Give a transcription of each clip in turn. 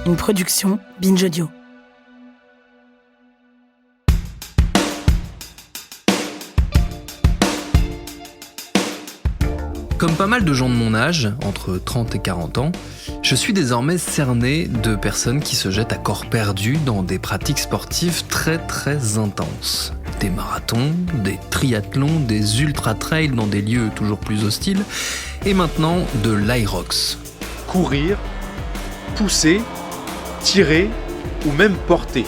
Une production Binge Audio. Comme pas mal de gens de mon âge, entre 30 et 40 ans, je suis désormais cerné de personnes qui se jettent à corps perdu dans des pratiques sportives très très intenses. Des marathons, des triathlons, des ultra-trails dans des lieux toujours plus hostiles, et maintenant de l'Aerox. Courir, pousser, tirer ou même porter.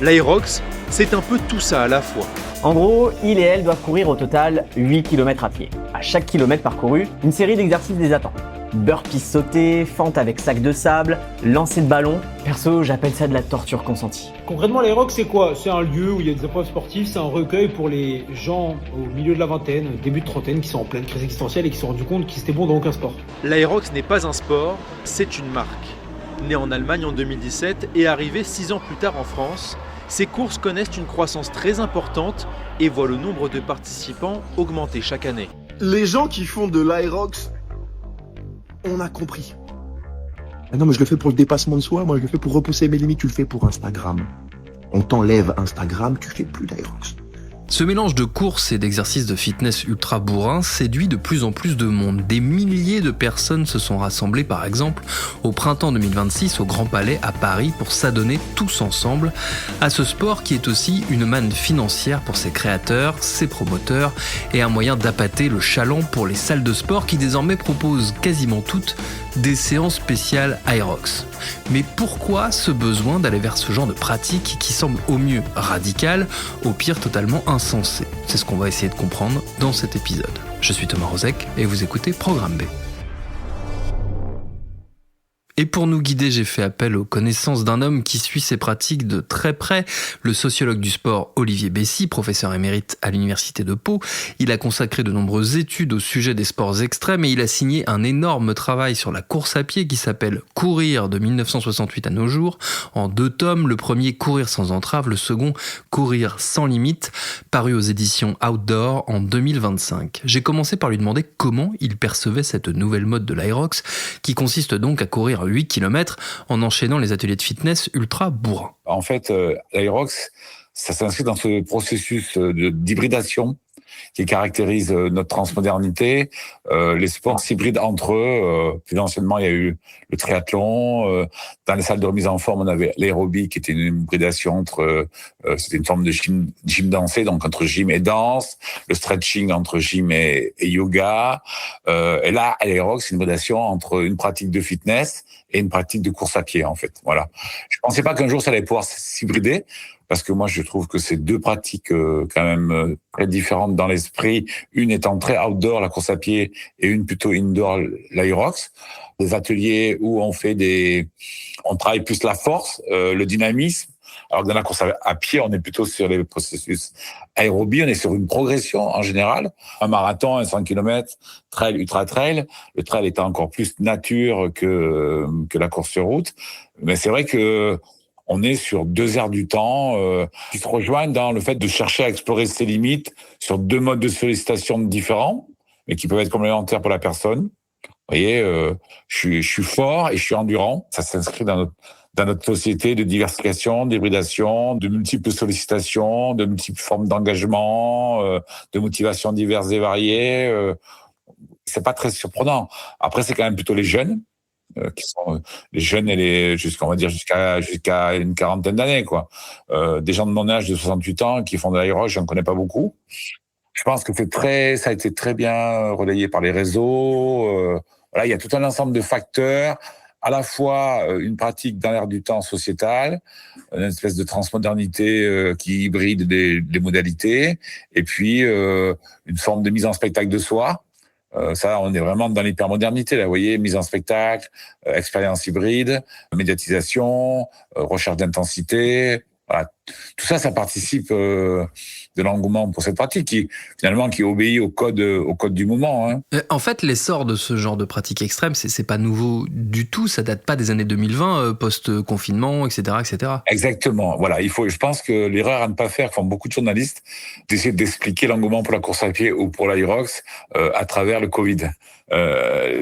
L'Aerox, c'est un peu tout ça à la fois. En gros, il et elle doivent courir au total 8 km à pied. À chaque kilomètre parcouru, une série d'exercices les attend. Burpees sautés, fente avec sac de sable, lancer de ballon. Perso, j'appelle ça de la torture consentie. Concrètement, l'Aerox, c'est quoi ? C'est un lieu où il y a des épreuves sportives, c'est un recueil pour les gens au milieu de la vingtaine, début de trentaine, qui sont en pleine crise existentielle et qui se sont rendus compte qu'ils étaient bons dans aucun sport. L'Aerox n'est pas un sport, c'est une marque. Née en Allemagne en 2017 et arrivée 6 ans plus tard en France, ces courses connaissent une croissance très importante et voient le nombre de participants augmenter chaque année. Les gens qui font de l'Aerox, on a compris. Ah non, mais je le fais pour le dépassement de soi, moi je le fais pour repousser mes limites, tu le fais pour Instagram. On t'enlève Instagram, tu fais plus d'Aerox. Ce mélange de courses et d'exercices de fitness ultra bourrin séduit de plus en plus de monde. Des milliers de personnes se sont rassemblées par exemple au printemps 2026 au Grand Palais à Paris pour s'adonner tous ensemble à ce sport qui est aussi une manne financière pour ses créateurs, ses promoteurs et un moyen d'appâter le chaland pour les salles de sport qui désormais proposent quasiment toutes des séances spéciales Aerox. Mais pourquoi ce besoin d'aller vers ce genre de pratique qui semble au mieux radical, au pire totalement insensé ? C'est ce qu'on va essayer de comprendre dans cet épisode. Je suis Thomas Rozek et vous écoutez Programme B. Et pour nous guider, j'ai fait appel aux connaissances d'un homme qui suit ces pratiques de très près, le sociologue du sport Olivier Bessy, professeur émérite à l'université de Pau. Il a consacré de nombreuses études au sujet des sports extrêmes et il a signé un énorme travail sur la course à pied qui s'appelle Courir de 1968 à nos jours, en 2 tomes. Le premier, Courir sans entrave, le second, Courir sans limite, paru aux éditions Outdoor en 2025. J'ai commencé par lui demander comment il percevait cette nouvelle mode de l'Aerox, qui consiste donc à courir 8 km en enchaînant les ateliers de fitness ultra bourrins. En fait, l'Aerox, ça s'inscrit dans ce processus d'hybridation qui caractérise notre transmodernité. Les sports s'hybrident entre eux. Plus anciennement, il y a eu le triathlon. Dans les salles de remise en forme, on avait l'aérobie qui était une hybridation entre... c'était une forme de gym dansé, donc entre gym et danse. Le stretching entre gym et yoga. Et là, l'Aerox, c'est une hybridation entre une pratique de fitness et une pratique de course à pied, en fait. Voilà. Je pensais pas qu'un jour ça allait pouvoir s'hybrider, parce que moi, je trouve que c'est 2 pratiques quand même très différentes dans l'esprit. Une étant très outdoor, la course à pied, et une plutôt indoor, l'Aerox. Des ateliers où on travaille plus la force, le dynamisme. Alors que dans la course à pied, on est plutôt sur les processus aérobie, on est sur une progression en général. Un marathon, un 100 km, trail, ultra-trail. Le trail étant encore plus nature que la course sur route. Mais c'est vrai que on est sur 2 aires du temps qui se rejoignent dans le fait de chercher à explorer ses limites sur 2 modes de sollicitation différents, mais qui peuvent être complémentaires pour la personne. Vous voyez, je suis fort et je suis endurant. Ça s'inscrit dans notre société de diversification, d'hybridation, de multiples sollicitations, de multiples formes d'engagement, de motivations diverses et variées. C'est pas très surprenant. Après, c'est quand même plutôt les jeunes qui sont les jeunes et jusqu'à une quarantaine d'années, quoi. Des gens de mon âge de 68 ans qui font de l'aérobic, j'en connais pas beaucoup. Je pense que ça a été très bien relayé par les réseaux. Voilà, il y a tout un ensemble de facteurs, à la fois une pratique dans l'air du temps sociétale, une espèce de transmodernité qui hybride les modalités, et puis une forme de mise en spectacle de soi. Ça, on est vraiment dans l'hypermodernité, là, vous voyez, mise en spectacle, expérience hybride, médiatisation, recherche d'intensité. Voilà, Tout ça, ça participe de l'engouement pour cette pratique qui obéit au code du moment. Hein. En fait, l'essor de ce genre de pratique extrême, c'est pas nouveau du tout. Ça date pas des années 2020, post-confinement, etc., etc. Exactement. Voilà. Je pense que l'erreur à ne pas faire, font beaucoup de journalistes, d'essayer d'expliquer l'engouement pour la course à pied ou pour l'Aerox à travers le Covid.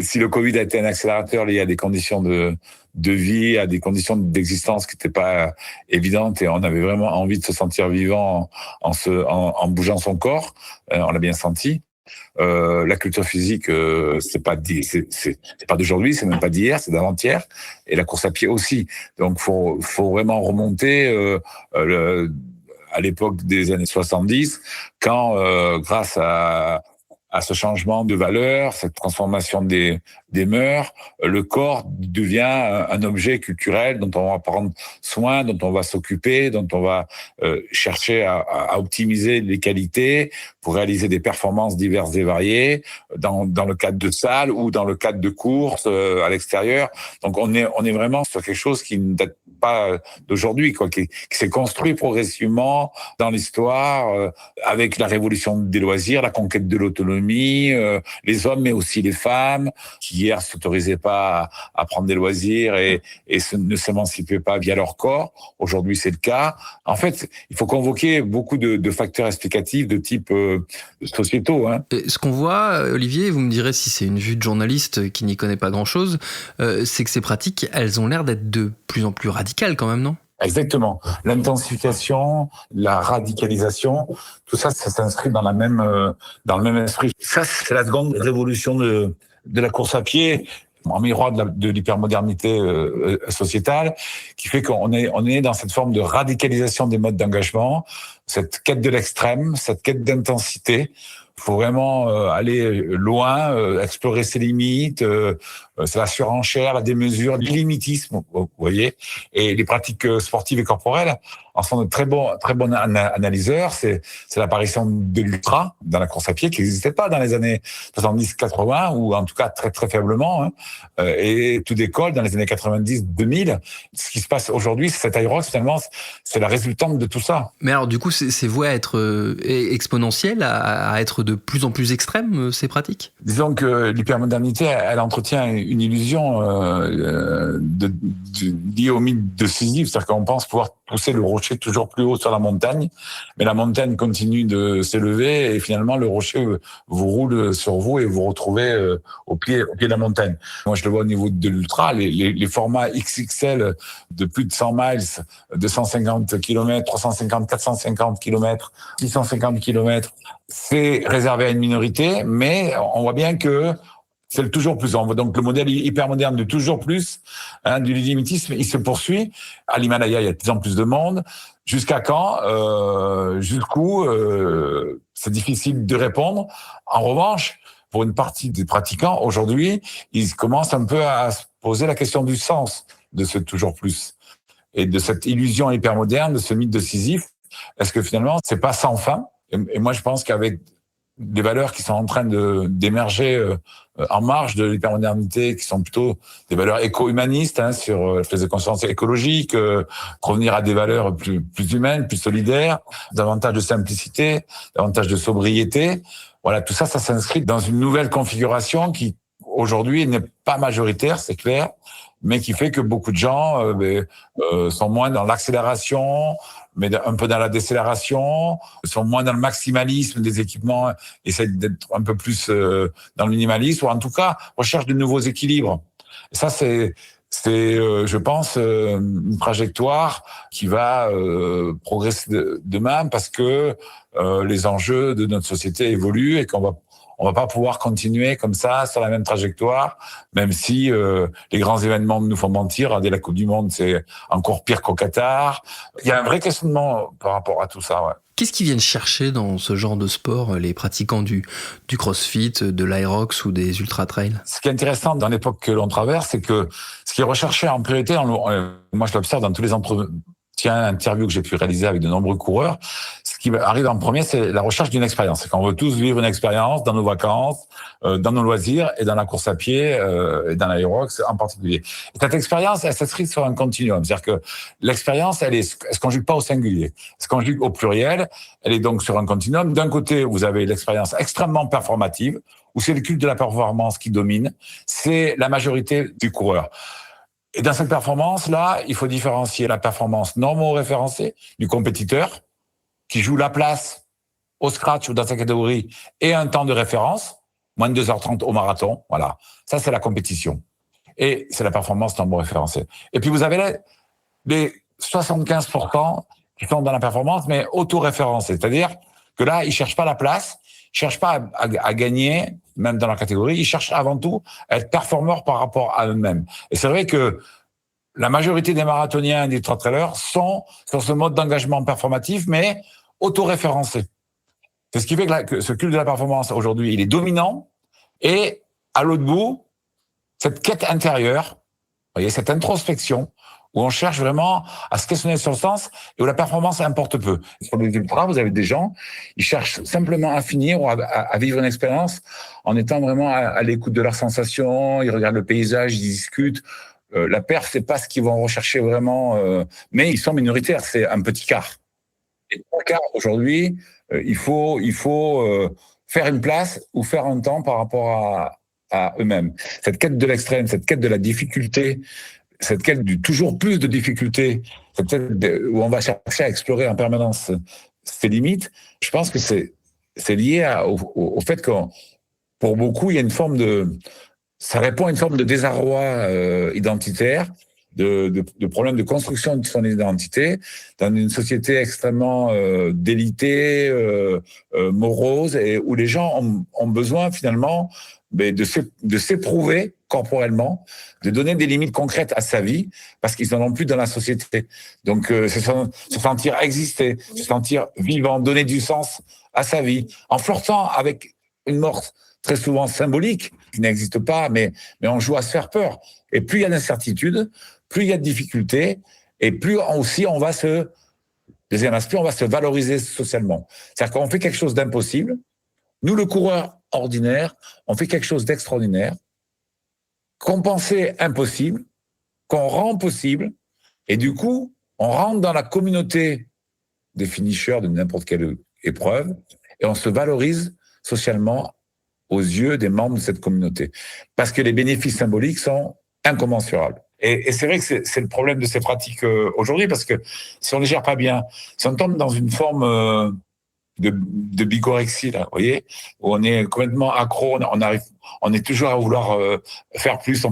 Si le Covid a été un accélérateur lié à des conditions de vie, à des conditions d'existence qui n'étaient pas évidentes, et on avait vraiment envie de se sentir vivant en bougeant son corps, on l'a bien senti. La culture physique, c'est pas d'aujourd'hui, c'est même pas d'hier, c'est d'avant-hier, et la course à pied aussi. Donc faut vraiment remonter à l'époque des années 70, quand grâce à ce changement de valeur, cette transformation des mœurs, le corps devient un objet culturel dont on va prendre soin, dont on va s'occuper, dont on va chercher à optimiser les qualités pour réaliser des performances diverses et variées dans le cadre de salles ou dans le cadre de courses à l'extérieur. Donc on est vraiment sur quelque chose qui ne date pas d'aujourd'hui, quoi, qui s'est construit progressivement dans l'histoire avec la révolution des loisirs, la conquête de l'autonomie, les hommes mais aussi les femmes qui hier s'autorisaient pas à prendre des loisirs et ne s'émancipaient pas via leur corps. Aujourd'hui, c'est le cas. En fait, il faut convoquer beaucoup de facteurs explicatifs de type sociétaux. Hein. Ce qu'on voit, Olivier, vous me direz si c'est une vue de journaliste qui n'y connaît pas grand-chose, c'est que ces pratiques, elles ont l'air d'être de plus en plus radicales quand même, non ? Exactement. L'intensification, la radicalisation, tout ça, ça s'inscrit dans le même esprit. Ça, c'est la seconde révolution de la course à pied, en miroir de l'hypermodernité sociétale, qui fait qu'on est dans cette forme de radicalisation des modes d'engagement, cette quête de l'extrême, cette quête d'intensité. Il faut vraiment aller loin, explorer ses limites, c'est la surenchère, la démesure, l'illimitisme, vous voyez. Et les pratiques sportives et corporelles en sont de très bons analyseurs. C'est l'apparition de l'ultra dans la course à pied qui n'existait pas dans les années 70-80, ou en tout cas très très faiblement. Hein. Et tout décolle dans les années 90-2000. Ce qui se passe aujourd'hui, c'est cette Aerox, finalement, c'est la résultante de tout ça. Mais alors du coup, c'est voué à être exponentiel, à être de plus en plus extrême, ces pratiques ? Disons que l'hypermodernité, elle entretient une illusion liée au mythe de Sisyphe, c'est-à-dire qu'on pense pouvoir pousser le rocher toujours plus haut sur la montagne, mais la montagne continue de s'élever et finalement le rocher vous roule sur vous et vous retrouvez au pied de la montagne. Moi, je le vois au niveau de l'ultra, les formats XXL de plus de 100 miles, 250 km, 350, 450 km, 650 km, c'est réservé à une minorité, mais on voit bien que c'est le toujours plus. Donc le modèle hyper moderne de toujours plus, du limitisme, il se poursuit. À l'Himalaya, il y a de plus en plus de monde. Jusqu'à quand jusqu'où c'est difficile de répondre. En revanche, pour une partie des pratiquants, aujourd'hui, ils commencent un peu à se poser la question du sens de ce toujours plus et de cette illusion hyper moderne, de ce mythe de Sisyphe. Est-ce que finalement, c'est pas sans fin ? Et moi, je pense qu'avec des valeurs qui sont en train d'émerger en marge de l'hypermodernité, qui sont plutôt des valeurs éco-humanistes, sur la prise de conscience écologique, revenir à des valeurs plus humaines, plus solidaires, davantage de simplicité, davantage de sobriété. Voilà, tout ça, ça s'inscrit dans une nouvelle configuration qui, aujourd'hui, n'est pas majoritaire, c'est clair, mais qui fait que beaucoup de gens sont moins dans l'accélération, mais un peu dans la décélération, sont moins dans le maximalisme des équipements, essaient d'être un peu plus dans le minimalisme, ou en tout cas recherchent de nouveaux équilibres. Et ça, c'est je pense, une trajectoire qui va progresser demain, parce que les enjeux de notre société évoluent et qu'on va pas pouvoir continuer comme ça sur la même trajectoire, même si les grands événements nous font mentir. Regardez, la Coupe du Monde, c'est encore pire qu'au Qatar. Il y a un vrai questionnement par rapport à tout ça. Ouais. Qu'est-ce qu'ils viennent chercher dans ce genre de sport, les pratiquants du crossfit, de l'Aerox ou des ultra-trails ? Ce qui est intéressant dans l'époque que l'on traverse, c'est que ce qui est recherché en priorité, moi je l'observe dans tous les interviews que j'ai pu réaliser avec de nombreux coureurs, ce qui arrive en premier, c'est la recherche d'une expérience. C'est qu'on veut tous vivre une expérience dans nos vacances, dans nos loisirs et dans la course à pied et dans l'aérox en particulier. Et cette expérience, elle s'inscrit sur un continuum. C'est-à-dire que l'expérience, elle se conjugue pas au singulier, elle se conjugue au pluriel. Elle est donc sur un continuum. D'un côté, vous avez l'expérience extrêmement performative, où c'est le culte de la performance qui domine. C'est la majorité du coureur. Et dans cette performance-là, il faut différencier la performance normo-référencée du compétiteur, qui joue la place au scratch ou dans sa catégorie et un temps de référence, moins de 2h30 au marathon, voilà. Ça, c'est la compétition. Et c'est la performance normo-référencée. Et puis, vous avez les 75% qui sont dans la performance, mais auto-référencés. C'est-à-dire que là, ils cherchent pas la place, ils cherchent pas à gagner, même dans leur catégorie, ils cherchent avant tout à être performeurs par rapport à eux-mêmes. Et c'est vrai que la majorité des marathoniens et des ultra-trailers sont sur ce mode d'engagement performatif, mais auto-référencé. C'est ce qui fait que ce culte de la performance, aujourd'hui, il est dominant. Et à l'autre bout, cette quête intérieure, vous voyez, cette introspection, où on cherche vraiment à se questionner sur le sens et où la performance importe peu. Sur les ultras, vous avez des gens, ils cherchent simplement à finir ou à vivre une expérience en étant vraiment à l'écoute de leurs sensations, ils regardent le paysage, ils discutent. La perf, c'est pas ce qu'ils vont rechercher vraiment, mais ils sont minoritaires, c'est un petit quart. Et 3 quarts, aujourd'hui, il faut faire une place ou faire un temps par rapport à eux-mêmes. Cette quête de l'extrême, cette quête de la difficulté, cette quête du toujours plus de difficultés, cette quête où on va chercher à explorer en permanence ses limites, je pense que c'est lié au fait que pour beaucoup, il y a une forme ça répond à une forme de désarroi identitaire, de problèmes de construction de son identité dans une société extrêmement délitée, morose, et où les gens ont besoin finalement de s'éprouver corporellement, de donner des limites concrètes à sa vie, parce qu'ils n'en ont plus dans la société. Donc, se sentir exister, se sentir vivant, donner du sens à sa vie, en flirtant avec une mort très souvent symbolique, qui n'existe pas, mais on joue à se faire peur. Et plus il y a d'incertitudes, plus il y a de difficultés, et plus aussi deuxième aspect, on va se valoriser socialement. C'est-à-dire qu'on fait quelque chose d'impossible. Nous, le coureur ordinaire, on fait quelque chose d'extraordinaire, qu'on pensait impossible, qu'on rend possible, et du coup, on rentre dans la communauté des finishers de n'importe quelle épreuve, et on se valorise socialement aux yeux des membres de cette communauté. Parce que les bénéfices symboliques sont incommensurables. Et c'est vrai que c'est le problème de ces pratiques aujourd'hui, parce que si on ne les gère pas bien, si on tombe dans une forme de bigorexie, là, vous voyez, où on est complètement accro, on est toujours à vouloir faire plus,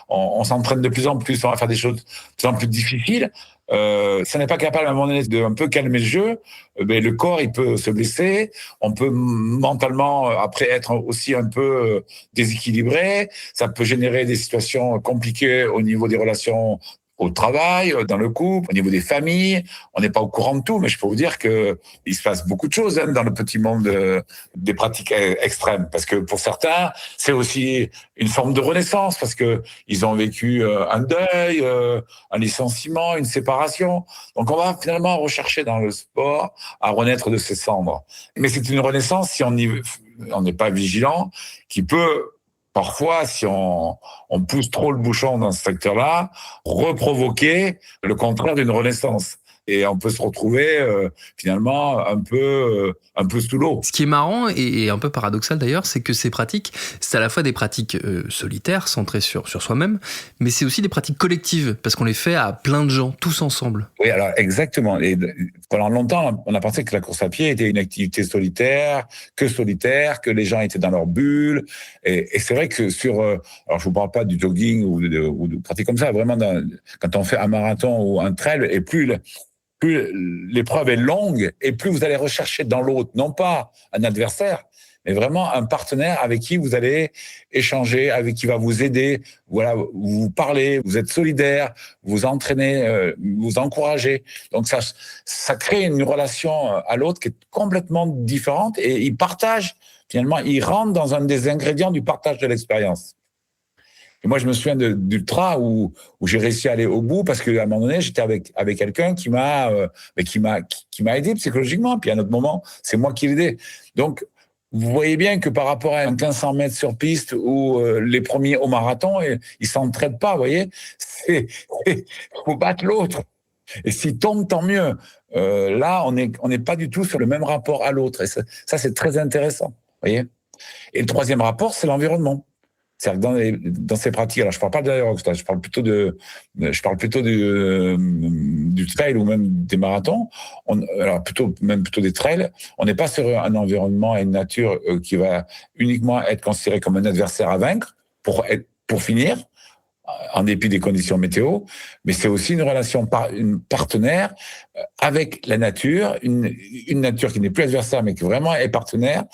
on s'entraîne de plus en plus, on va faire des choses de plus en plus difficiles. Si on n'est pas capable à un moment donné de un peu calmer le jeu, le corps il peut se blesser, on peut mentalement après être aussi un peu déséquilibré, ça peut générer des situations compliquées au niveau des relations au travail, dans le couple, au niveau des familles. On n'est pas au courant de tout, mais je peux vous dire que il se passe beaucoup de choses dans le petit monde des pratiques extrêmes. Parce que pour certains, c'est aussi une forme de renaissance, parce que ils ont vécu un deuil, un licenciement, une séparation. Donc on va finalement rechercher dans le sport à renaître de ses cendres. Mais c'est une renaissance, si on n'est pas vigilant, qui peut parfois, si on pousse trop le bouchon dans ce secteur-là, reprovoquer le contraire d'une renaissance. Et on peut se retrouver finalement un peu sous l'eau. Ce qui est marrant et un peu paradoxal d'ailleurs, c'est que ces pratiques, c'est à la fois des pratiques solitaires, centrées sur soi-même, mais c'est aussi des pratiques collectives, parce qu'on les fait à plein de gens, tous ensemble. Oui, alors exactement. Et pendant longtemps, on a pensé que la course à pied était une activité solitaire, que les gens étaient dans leur bulle. Et c'est vrai que alors je vous parle pas du jogging ou de pratiques comme ça, vraiment quand on fait un marathon ou un trail, et plus l'épreuve est longue, et plus vous allez rechercher dans l'autre, non pas un adversaire, mais vraiment un partenaire avec qui vous allez échanger, avec qui va vous aider, voilà, vous parlez, vous êtes solidaire, vous entraînez, vous encouragez. Donc ça crée une relation à l'autre qui est complètement différente, et finalement, ils rentrent dans un des ingrédients du partage de l'expérience. Et moi, je me souviens d'ultra où j'ai réussi à aller au bout parce qu'à un moment donné, j'étais avec quelqu'un qui m'a aidé psychologiquement. Puis à un autre moment, c'est moi qui l'ai aidé. Donc, vous voyez bien que par rapport à un 1500 mètres sur piste où les premiers au marathon, ils s'entraident pas, vous voyez. Faut battre l'autre. Et s'il tombe, tant mieux. Là, on n'est pas du tout sur le même rapport à l'autre. Et ça, c'est très intéressant, vous voyez. Et le troisième rapport, c'est l'environnement. C'est-à-dire que dans ces pratiques, alors je parle pas de l'aérox, je parle plutôt du trail ou même des marathons. Alors plutôt des trails. On n'est pas sur un environnement et une nature qui va uniquement être considéré comme un adversaire à vaincre pour finir, en dépit des conditions météo, mais c'est aussi une relation une partenaire avec la nature, une nature qui n'est plus adversaire, mais qui vraiment est partenaire,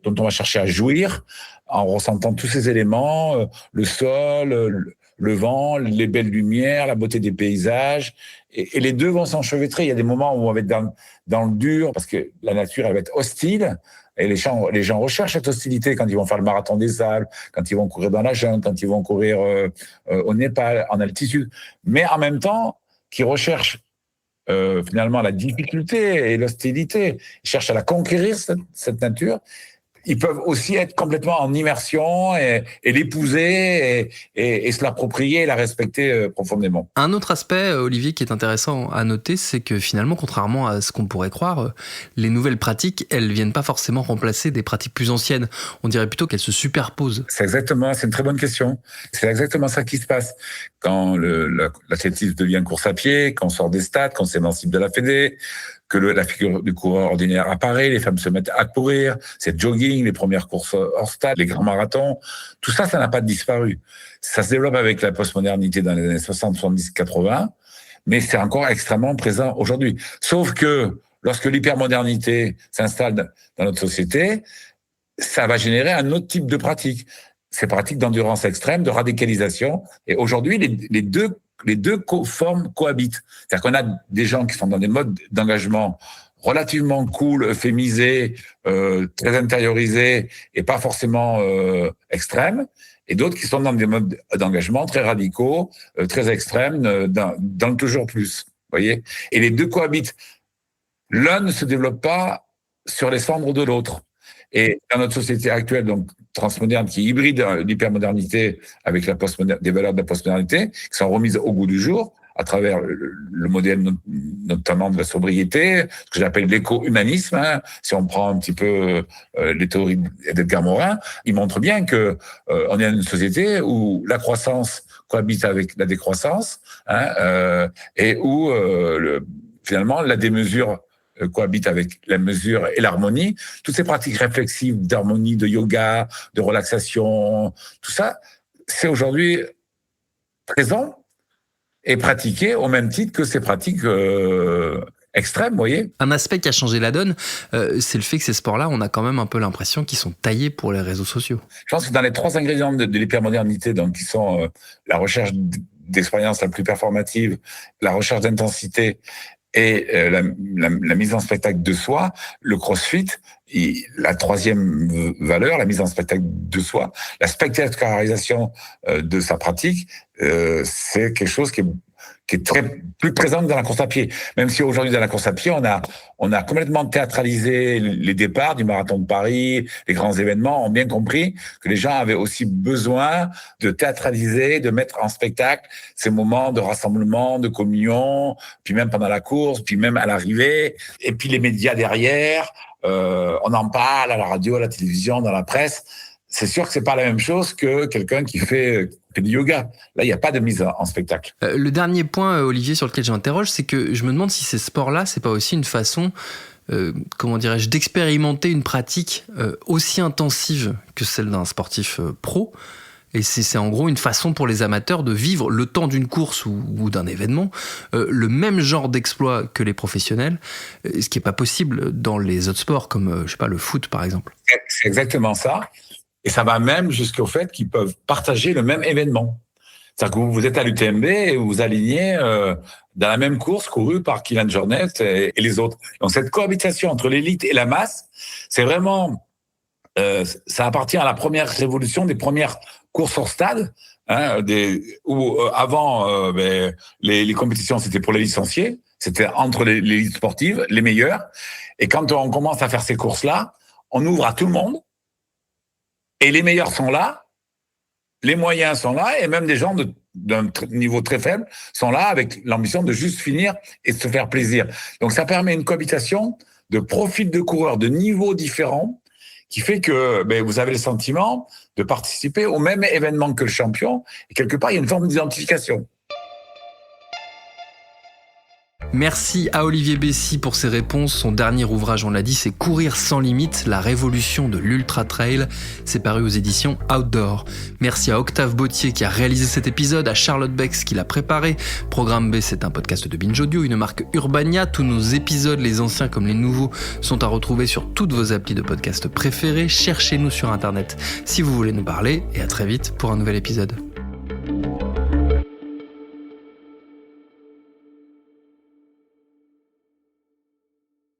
dont on va chercher à jouir en ressentant tous ces éléments, le sol, le vent, les belles lumières, la beauté des paysages, et les deux vont s'enchevêtrer. Il y a des moments où on va être dans le dur, parce que la nature, elle va être hostile, et les gens recherchent cette hostilité quand ils vont faire le marathon des sables, quand ils vont courir dans la jungle, quand ils vont courir au Népal, en altitude. Mais en même temps, qui recherchent finalement la difficulté et l'hostilité, ils cherchent à la conquérir, cette nature. Ils peuvent aussi être complètement en immersion et l'épouser et se l'approprier et la respecter profondément. Un autre aspect, Olivier, qui est intéressant à noter, c'est que finalement, contrairement à ce qu'on pourrait croire, les nouvelles pratiques, elles viennent pas forcément remplacer des pratiques plus anciennes. On dirait plutôt qu'elles se superposent. C'est une très bonne question. C'est exactement ça qui se passe. Quand l'athlétisme devient course à pied, quand on sort des stades, quand on s'émancipe de la fédé, que la figure du coureur ordinaire apparaît, les femmes se mettent à courir, c'est jogging, les premières courses hors stade, les grands marathons, tout ça, ça n'a pas disparu. Ça se développe avec la postmodernité dans les années 60, 70, 80, mais c'est encore extrêmement présent aujourd'hui. Sauf que lorsque l'hypermodernité s'installe dans notre société, ça va générer un autre type de pratique. Ces pratiques d'endurance extrême, de radicalisation. Et aujourd'hui, les deux formes cohabitent. C'est-à-dire qu'on a des gens qui sont dans des modes d'engagement relativement cool, euphémisés, très intériorisés et pas forcément extrêmes, et d'autres qui sont dans des modes d'engagement très radicaux, très extrêmes, dans le toujours plus. Voyez. Et les deux cohabitent. L'un ne se développe pas sur les cendres de l'autre. Et dans notre société actuelle, donc transmoderne, qui hybride l'hypermodernité avec des valeurs de la postmodernité, qui sont remises au goût du jour à travers le modèle notamment de la sobriété, ce que j'appelle l'éco-humanisme. Si on prend un petit peu les théories d'Edgar Morin, il montre bien que on est dans une société où la croissance cohabite avec la décroissance, et où finalement la démesure cohabite avec la mesure et l'harmonie. Toutes ces pratiques réflexives d'harmonie, de yoga, de relaxation, tout ça, c'est aujourd'hui présent et pratiqué au même titre que ces pratiques extrêmes, vous voyez. Un aspect qui a changé la donne, c'est le fait que ces sports-là, on a quand même un peu l'impression qu'ils sont taillés pour les réseaux sociaux. Je pense que dans les trois ingrédients de l'hypermodernité, donc qui sont la recherche d'expérience la plus performative, la recherche d'intensité et la mise en spectacle de soi, le crossfit, la troisième valeur, la mise en spectacle de soi, la spectacularisation de sa pratique, c'est quelque chose qui est plus présente dans la course à pied. Même si aujourd'hui dans la course à pied, on a complètement théâtralisé les départs du marathon de Paris, les grands événements, ont bien compris que les gens avaient aussi besoin de théâtraliser, de mettre en spectacle ces moments de rassemblement, de communion, puis même pendant la course, puis même à l'arrivée, et puis les médias derrière, on en parle à la radio, à la télévision, dans la presse. C'est sûr que c'est pas la même chose que quelqu'un qui fait du yoga. Là, il n'y a pas de mise en spectacle. Le dernier point, Olivier, sur lequel j'interroge, c'est que je me demande si ces sports-là, c'est pas aussi une façon, comment dirais-je, d'expérimenter une pratique aussi intensive que celle d'un sportif pro. Et c'est en gros une façon pour les amateurs de vivre le temps d'une course ou d'un événement, le même genre d'exploit que les professionnels, ce qui n'est pas possible dans les autres sports comme, je sais pas, le foot par exemple. C'est exactement ça. Et ça va même jusqu'au fait qu'ils peuvent partager le même événement. C'est-à-dire que vous êtes à l'UTMB et vous vous alignez dans la même course courue par Kylian Jornet et les autres. Donc cette cohabitation entre l'élite et la masse, c'est vraiment... ça appartient à la première révolution des premières courses sur stade, où avant les compétitions c'était pour les licenciés, c'était entre les élites sportives, les meilleurs. Et quand on commence à faire ces courses-là, on ouvre à tout le monde. Et les meilleurs sont là, les moyens sont là, et même des gens d'un niveau très faible sont là avec l'ambition de juste finir et de se faire plaisir. Donc ça permet une cohabitation de profils de coureurs de niveaux différents qui fait que vous avez le sentiment de participer au même événement que le champion, et quelque part il y a une forme d'identification. Merci à Olivier Bessy pour ses réponses. Son dernier ouvrage, on l'a dit, c'est Courir sans limite, la révolution de l'ultra trail. C'est paru aux éditions Outdoor. Merci à Octave Bautier qui a réalisé cet épisode, à Charlotte Bex qui l'a préparé. Programme B, c'est un podcast de Binge Audio, une marque Urbania. Tous nos épisodes, les anciens comme les nouveaux, sont à retrouver sur toutes vos applis de podcast préférés. Cherchez-nous sur Internet si vous voulez nous parler, et à très vite pour un nouvel épisode.